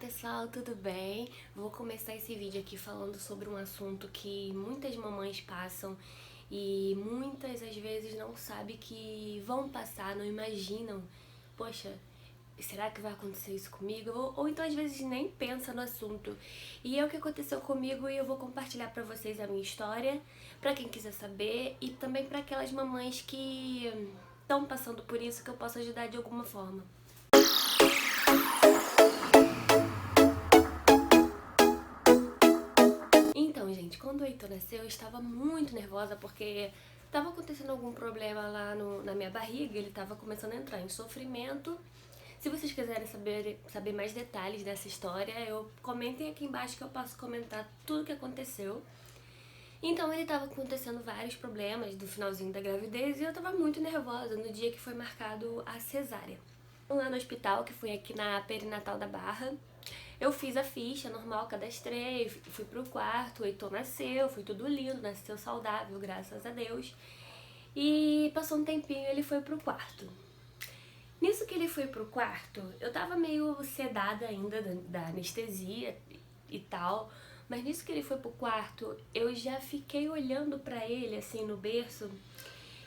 pessoal, tudo bem? Vou começar esse vídeo aqui falando sobre um assunto que muitas mamães passam e muitas às vezes não sabem que vão passar, não imaginam. Poxa, será que vai acontecer isso comigo? Ou então às vezes nem pensa no assunto. E é o que aconteceu comigo e eu vou compartilhar pra vocês a minha história, pra quem quiser saber e também pra aquelas mamães que estão passando por isso, que eu posso ajudar de alguma forma. Então, gente, quando o Heitor nasceu, eu estava muito nervosa porque estava acontecendo algum problema lá na minha barriga, ele estava começando a entrar em sofrimento. Se vocês quiserem saber mais detalhes dessa história, comentem aqui embaixo que eu posso comentar tudo o que aconteceu. Então, ele estava acontecendo vários problemas do finalzinho da gravidez e eu estava muito nervosa no dia que foi marcado a cesárea. Lá no hospital, que foi aqui na Perinatal da Barra, eu fiz a ficha normal, cadastrei, fui pro quarto, o Heitor nasceu, foi tudo lindo, nasceu saudável, graças a Deus. E passou um tempinho e ele foi pro quarto. Nisso que ele foi pro quarto, eu tava meio sedada ainda da anestesia e tal, mas nisso que ele foi pro quarto, eu já fiquei olhando pra ele, assim, no berço,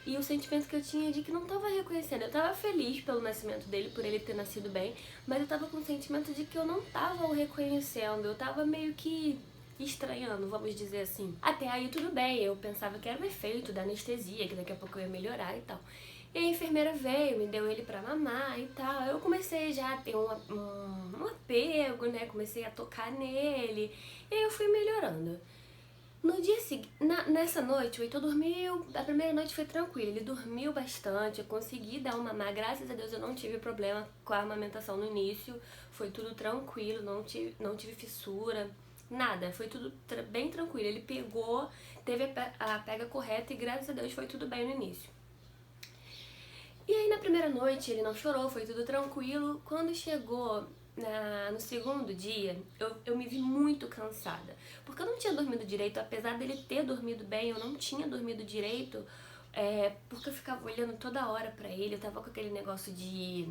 e o sentimento que eu tinha de que não tava reconhecendo. Eu tava feliz pelo nascimento dele, por ele ter nascido bem, mas eu tava com o sentimento de que eu não tava o reconhecendo. Eu tava meio que estranhando, vamos dizer assim. Até aí tudo bem, eu pensava que era um efeito da anestesia, que daqui a pouco eu ia melhorar e tal. E a enfermeira veio, me deu ele pra mamar e tal. Eu comecei já a ter um apego, né? Comecei a tocar nele. E aí eu fui melhorando. No dia seguinte, nessa noite, o Heitor dormiu. A primeira noite foi tranquila, ele dormiu bastante, eu consegui dar uma mamar, graças a Deus eu não tive problema com a amamentação no início, foi tudo tranquilo, não tive fissura, nada, foi tudo bem tranquilo. Ele pegou, teve a pega correta e graças a Deus foi tudo bem no início. E aí na primeira noite ele não chorou, foi tudo tranquilo. Quando chegou no segundo dia, eu me vi muito cansada, porque eu não tinha dormido direito. Apesar dele ter dormido bem, eu não tinha dormido direito, porque eu ficava olhando toda hora pra ele. Eu tava com aquele negócio de...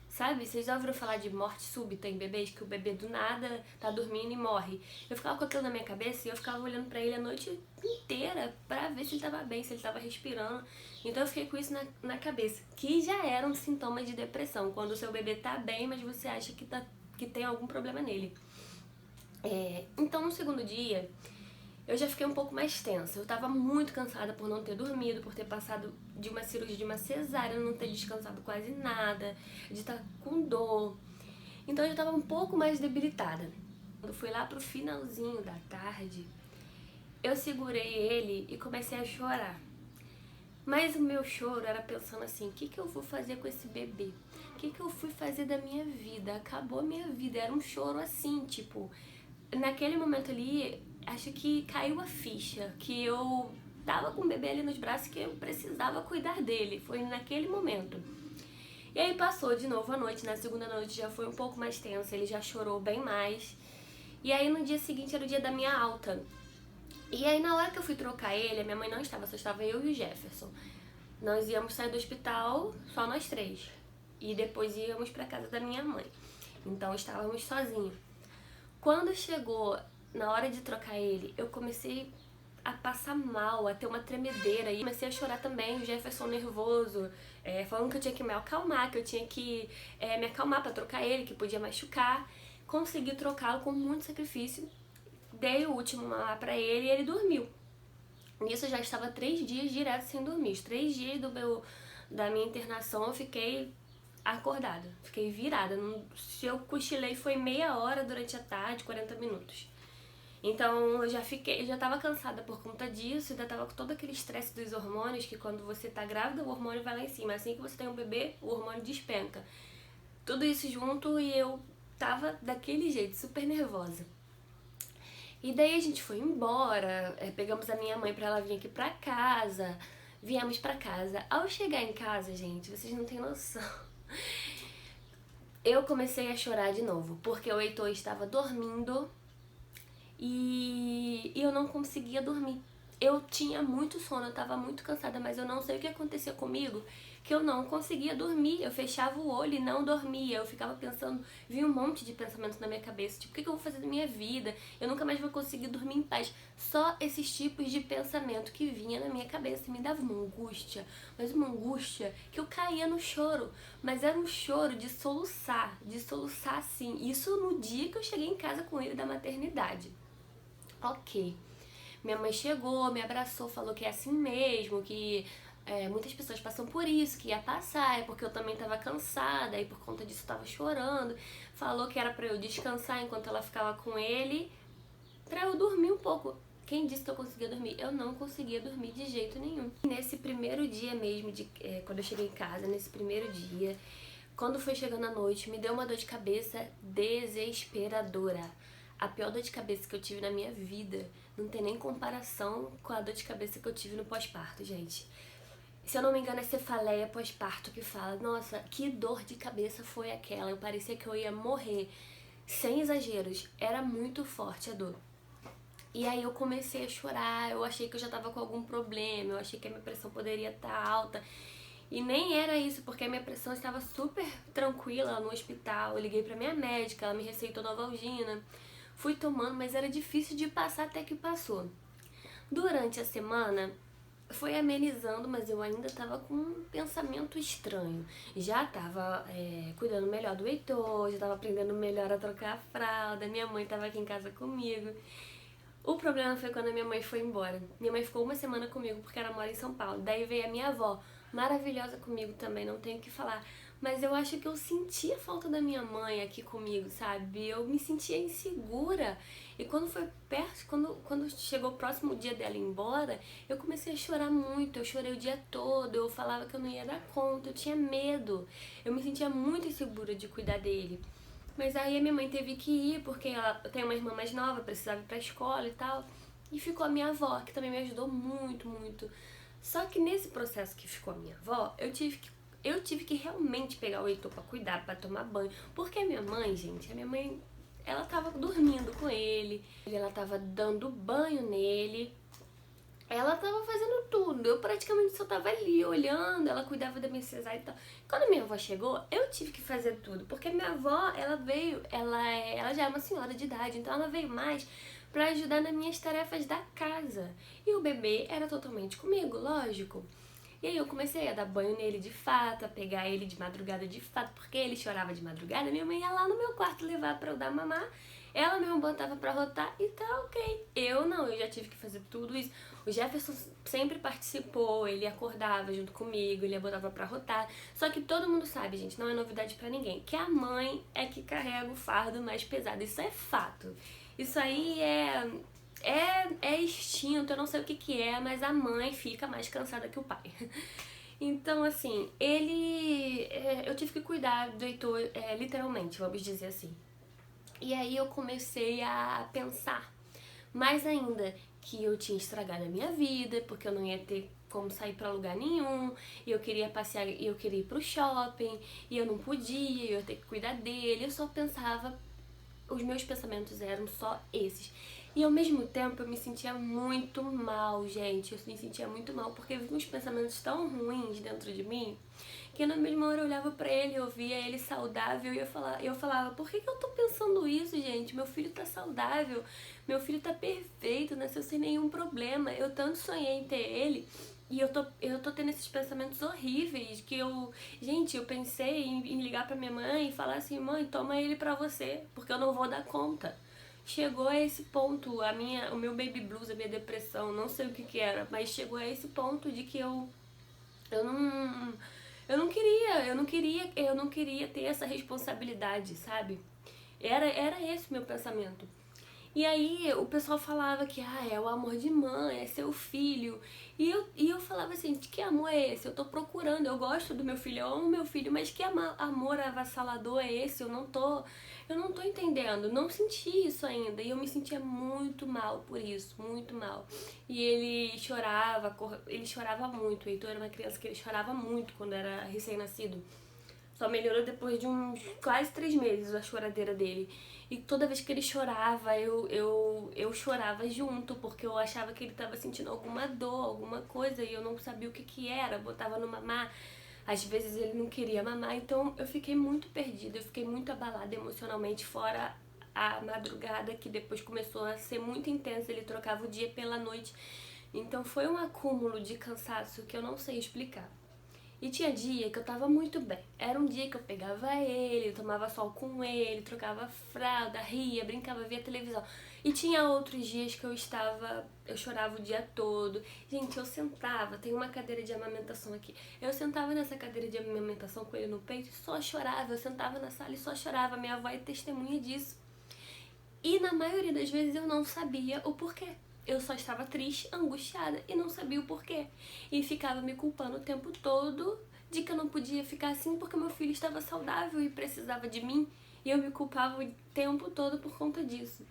Sabe, vocês já ouviram falar de morte súbita em bebês? Que o bebê do nada tá dormindo e morre. Eu ficava com aquilo na minha cabeça e eu ficava olhando pra ele a noite inteira pra ver se ele tava bem, se ele tava respirando. Então eu fiquei com isso na cabeça, que já era um sintoma de depressão, quando o seu bebê tá bem, mas você acha que tem algum problema nele. Então no segundo dia, eu já fiquei um pouco mais tensa. Eu tava muito cansada por não ter dormido, por ter passado de uma cirurgia de uma cesárea, não ter descansado quase nada, de estar com dor. Então eu já tava um pouco mais debilitada. Quando fui lá pro finalzinho da tarde, eu segurei ele e comecei a chorar. Mas o meu choro era pensando assim, o que eu vou fazer com esse bebê? O que eu fui fazer da minha vida? Acabou a minha vida. Era um choro assim, tipo... Naquele momento ali, acho que caiu a ficha, que eu tava com o bebê ali nos braços, que eu precisava cuidar dele. Foi naquele momento. E aí passou de novo a noite, na segunda noite já foi um pouco mais tensa, ele já chorou bem mais. E aí no dia seguinte era o dia da minha alta. E aí na hora que eu fui trocar ele, a minha mãe não estava, só estava eu e o Jefferson. Nós íamos sair do hospital, só nós três. E depois íamos pra casa da minha mãe. Então estávamos sozinhos. Quando chegou na hora de trocar ele, eu comecei a passar mal, a ter uma tremedeira. E comecei a chorar também, o Jefferson nervoso, falando que eu tinha que me acalmar, que eu tinha que me acalmar pra trocar ele, que podia machucar. Consegui trocá-lo com muito sacrifício. Dei o último mamar pra ele e ele dormiu. Nisso eu já estava 3 dias direto sem dormir. Os 3 dias da minha internação eu fiquei acordada, fiquei virada. Se eu cochilei foi meia hora durante a tarde, 40 minutos. Então eu já tava cansada por conta disso, ainda tava com todo aquele estresse dos hormônios, que quando você tá grávida o hormônio vai lá em cima, assim que você tem um bebê o hormônio despenca. Tudo isso junto e eu tava daquele jeito, super nervosa. E daí a gente foi embora, pegamos a minha mãe pra ela vir aqui pra casa, viemos pra casa. Ao chegar em casa, gente, vocês não têm noção. Eu comecei a chorar de novo, porque o Heitor estava dormindo e eu não conseguia dormir. Eu tinha muito sono, eu tava muito cansada, mas eu não sei o que aconteceu comigo, que eu não conseguia dormir. Eu fechava o olho e não dormia. Eu ficava pensando, vinha um monte de pensamentos na minha cabeça, tipo, o que eu vou fazer da minha vida? Eu nunca mais vou conseguir dormir em paz. Só esses tipos de pensamento que vinha na minha cabeça me dava uma angústia, mas uma angústia que eu caía no choro. Mas era um choro de soluçar assim. Isso no dia que eu cheguei em casa com ele da maternidade. Ok. Minha mãe chegou, me abraçou, falou que é assim mesmo, que muitas pessoas passam por isso, que ia passar, é porque eu também tava cansada e por conta disso tava chorando. Falou que era pra eu descansar enquanto ela ficava com ele, pra eu dormir um pouco. Quem disse que eu conseguia dormir? Eu não conseguia dormir de jeito nenhum. Nesse primeiro dia mesmo, quando eu cheguei em casa, nesse primeiro dia, quando foi chegando a noite, me deu uma dor de cabeça desesperadora. A pior dor de cabeça que eu tive na minha vida. Não tem nem comparação com a dor de cabeça que eu tive no pós-parto, gente. Se eu não me engano, é cefaleia pós-parto que fala. Nossa, que dor de cabeça foi aquela. Eu parecia que eu ia morrer. Sem exageros. Era muito forte a dor. E aí eu comecei a chorar. Eu achei que eu já tava com algum problema. Eu achei que a minha pressão poderia estar alta. E nem era isso, porque a minha pressão estava super tranquila no hospital. Eu liguei pra minha médica, ela me receitou Novalgina. Fui tomando, mas era difícil de passar até que passou. Durante a semana, foi amenizando, mas eu ainda tava com um pensamento estranho. Já tava cuidando melhor do Heitor, já tava aprendendo melhor a trocar a fralda, minha mãe tava aqui em casa comigo. O problema foi quando a minha mãe foi embora. Minha mãe ficou uma semana comigo porque ela mora em São Paulo. Daí veio a minha avó, maravilhosa comigo também, não tenho o que falar. Mas eu acho que eu sentia a falta da minha mãe aqui comigo, sabe? Eu me sentia insegura. E quando foi perto, quando chegou o próximo dia dela ir embora, eu comecei a chorar muito. Eu chorei o dia todo, eu falava que eu não ia dar conta, eu tinha medo. Eu me sentia muito insegura de cuidar dele. Mas aí a minha mãe teve que ir, porque ela tem uma irmã mais nova, precisava ir pra escola e tal. E ficou a minha avó, que também me ajudou muito, muito. Só que nesse processo que ficou a minha avó, eu tive que realmente pegar o Heitor pra cuidar, pra tomar banho. Porque a minha mãe, gente, ela tava dormindo com ele, ela tava dando banho nele. Ela tava fazendo tudo, eu praticamente só tava ali olhando, ela cuidava da minha cesárea e tal. Quando a minha avó chegou, eu tive que fazer tudo, porque minha avó, ela veio, ela já é uma senhora de idade, então ela veio mais pra ajudar nas minhas tarefas da casa. E o bebê era totalmente comigo, lógico. E aí eu comecei a dar banho nele de fato, a pegar ele de madrugada de fato, porque ele chorava de madrugada, minha mãe ia lá no meu quarto levar pra eu dar mamar. Ela mesmo botava pra rotar e tá ok. Eu não, eu já tive que fazer tudo isso. O Jefferson sempre participou, ele acordava junto comigo, ele botava pra rotar. Só que todo mundo sabe, gente, não é novidade pra ninguém, que a mãe é que carrega o fardo mais pesado. Isso é fato. Isso aí é instinto, eu não sei o que que é, mas a mãe fica mais cansada que o pai. Então, assim, eu tive que cuidar do Heitor, literalmente, vamos dizer assim. E aí eu comecei a pensar mais ainda que eu tinha estragado a minha vida, porque eu não ia ter como sair pra lugar nenhum, e eu queria passear, e eu queria ir pro shopping, e eu não podia, eu ia ter que cuidar dele. Eu só pensava, os meus pensamentos eram só esses. E ao mesmo tempo eu me sentia muito mal, gente. Eu me sentia muito mal porque eu vi uns pensamentos tão ruins dentro de mim que na mesma hora eu olhava pra ele, eu via ele saudável e eu falava, por que eu tô pensando isso, gente? Meu filho tá saudável, meu filho tá perfeito, nasceu sem nenhum problema. Eu tanto sonhei em ter ele. E eu tô tendo esses pensamentos horríveis que gente, eu pensei em ligar pra minha mãe e falar assim, mãe, toma ele pra você, porque eu não vou dar conta. Chegou a esse ponto, o meu baby blues, a minha depressão, não sei o que que era, mas chegou a esse ponto de que eu não, eu não queria ter essa responsabilidade, sabe? Era esse o meu pensamento. E aí o pessoal falava que é o amor de mãe, é seu filho. E eu falava assim, de que amor é esse? Eu tô procurando, eu gosto do meu filho, eu amo meu filho, mas que amor avassalador é esse? Eu não tô entendendo, não senti isso ainda. E eu me sentia muito mal por isso, muito mal. E ele chorava muito. O Heitor era uma criança que ele chorava muito quando era recém-nascido. Só melhorou depois de uns quase 3 meses a choradeira dele. E toda vez que ele chorava, eu chorava junto, porque eu achava que ele tava sentindo alguma dor, alguma coisa, e eu não sabia o que que era. Eu botava no mamar, Às vezes ele não queria mamar, então eu fiquei muito perdida, eu fiquei muito abalada emocionalmente, fora a madrugada que depois começou a ser muito intensa, ele trocava o dia pela noite. Então foi um acúmulo de cansaço que eu não sei explicar. E tinha dia que eu tava muito bem. Era um dia que eu pegava ele, eu tomava sol com ele, trocava fralda, ria, brincava, via televisão. E tinha outros dias que eu chorava o dia todo. Gente, eu sentava, tem uma cadeira de amamentação aqui. Eu sentava nessa cadeira de amamentação com ele no peito e só chorava. Eu sentava na sala e só chorava. Minha avó é testemunha disso. E na maioria das vezes eu não sabia o porquê. Eu só estava triste, angustiada e não sabia o porquê. E ficava me culpando o tempo todo de que eu não podia ficar assim porque meu filho estava saudável e precisava de mim. E eu me culpava o tempo todo por conta disso.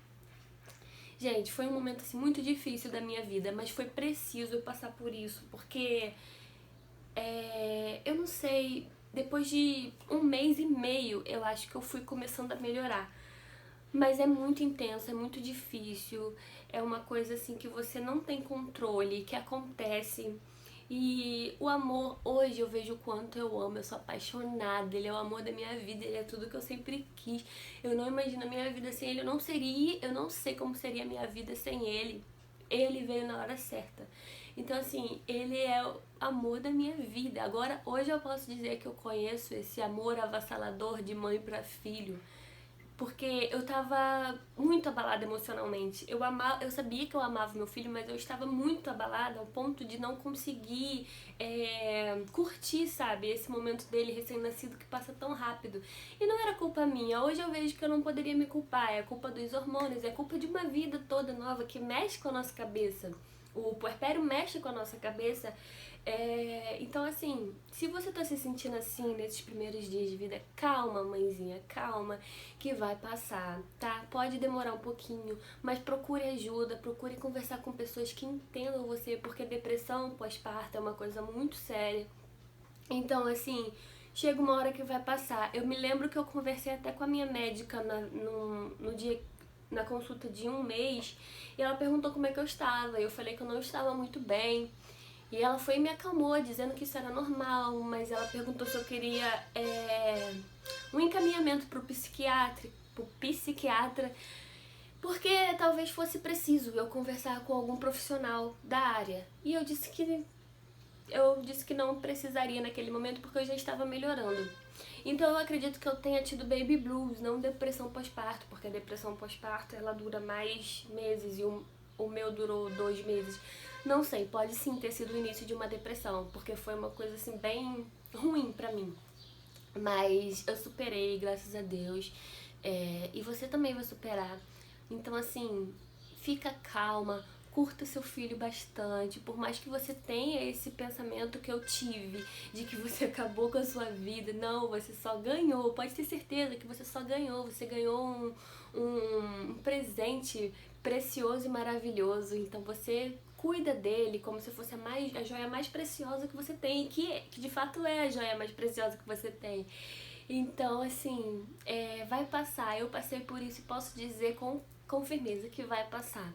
Gente, foi um momento assim muito difícil da minha vida, mas foi preciso eu passar por isso, porque eu não sei, depois de 1 mês e meio eu acho que eu fui começando a melhorar. Mas é muito intenso, é muito difícil, é uma coisa assim que você não tem controle, que acontece. E o amor, hoje eu vejo o quanto eu amo, eu sou apaixonada, ele é o amor da minha vida, ele é tudo que eu sempre quis. Eu não imagino a minha vida sem ele, eu não sei como seria a minha vida sem ele. Ele veio na hora certa. Então assim, ele é o amor da minha vida. Agora, hoje eu posso dizer que eu conheço esse amor avassalador de mãe para filho porque eu tava muito abalada emocionalmente. Eu sabia que eu amava meu filho, mas eu estava muito abalada ao ponto de não conseguir curtir, sabe, esse momento dele recém-nascido que passa tão rápido. E não era culpa minha. Hoje eu vejo que eu não poderia me culpar. É culpa dos hormônios, é culpa de uma vida toda nova que mexe com a nossa cabeça. O puerpério mexe com a nossa cabeça. Então, assim, se você tá se sentindo assim nesses primeiros dias de vida, calma, mãezinha, calma, que vai passar, tá? Pode demorar um pouquinho, mas procure ajuda, procure conversar com pessoas que entendam você, porque depressão pós-parto é uma coisa muito séria. Então, assim, chega uma hora que vai passar. Eu me lembro que eu conversei até com a minha médica no dia, na consulta de 1 mês, e ela perguntou como é que eu estava. Eu falei que eu não estava muito bem. E ela foi e me acalmou, dizendo que isso era normal, mas ela perguntou se eu queria um encaminhamento pro psiquiatra, porque talvez fosse preciso eu conversar com algum profissional da área. E eu disse que não precisaria naquele momento porque eu já estava melhorando. Então eu acredito que eu tenha tido baby blues, não depressão pós-parto, porque a depressão pós-parto ela dura mais meses e o meu durou 2 meses. Não sei, pode sim ter sido o início de uma depressão, porque foi uma coisa assim bem ruim pra mim. Mas eu superei, graças a Deus. E você também vai superar. Então, assim, fica calma, curta seu filho bastante. Por mais que você tenha esse pensamento que eu tive, de que você acabou com a sua vida, não, você só ganhou. Pode ter certeza que você só ganhou. Você ganhou um presente precioso e maravilhoso. Então, você cuida dele como se fosse a joia mais preciosa que você tem, que de fato é a joia mais preciosa que você tem. Então, assim, vai passar. Eu passei por isso e posso dizer com firmeza que vai passar.